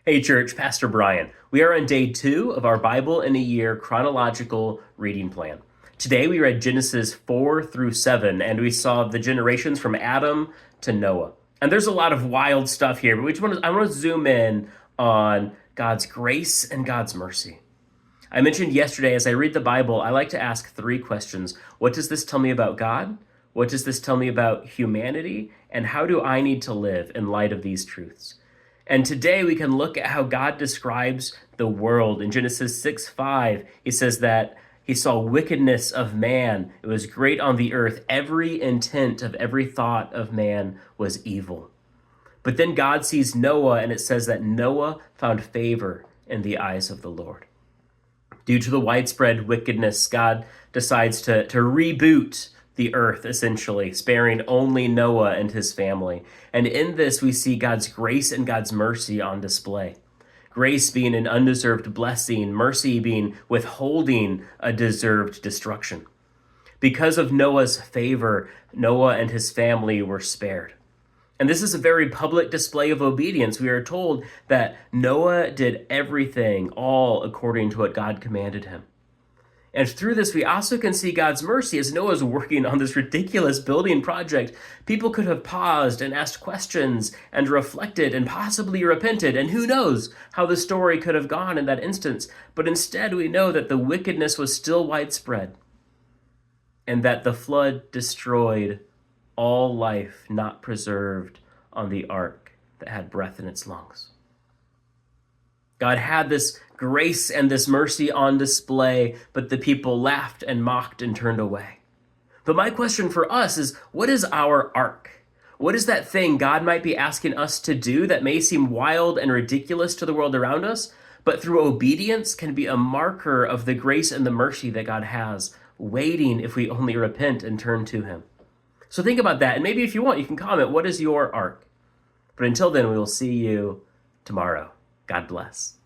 Hey church, Pastor Brian. We are on day 2 of our Bible in a Year chronological reading plan. Today we read Genesis 4 through 7, and we saw the generations from Adam to Noah. And there's a lot of wild stuff here, but I want to zoom in on God's grace and God's mercy. I mentioned yesterday, as I read the Bible, I like to ask 3 questions. What does this tell me about God? What does this tell me about humanity? And how do I need to live in light of these truths? And today we can look at how God describes the world. In Genesis 6:5, he says that he saw wickedness of man. It was great on the earth. Every intent of every thought of man was evil. But then God sees Noah, and it says that Noah found favor in the eyes of the Lord. Due to the widespread wickedness, God decides to reboot the earth, essentially, sparing only Noah and his family. And in this, we see God's grace and God's mercy on display. Grace being an undeserved blessing, mercy being withholding a deserved destruction. Because of Noah's favor, Noah and his family were spared. And this is a very public display of obedience. We are told that Noah did everything, all according to what God commanded him. And through this, we also can see God's mercy as Noah's working on this ridiculous building project. People could have paused and asked questions and reflected and possibly repented. And who knows how the story could have gone in that instance. But instead, we know that the wickedness was still widespread and that the flood destroyed all life not preserved on the ark that had breath in its lungs. God had this grace and this mercy on display, but the people laughed and mocked and turned away. But my question for us is, what is our ark? What is that thing God might be asking us to do that may seem wild and ridiculous to the world around us, but through obedience can be a marker of the grace and the mercy that God has, waiting if we only repent and turn to him? So think about that, and maybe if you want, you can comment, what is your ark? But until then, we will see you tomorrow. God bless.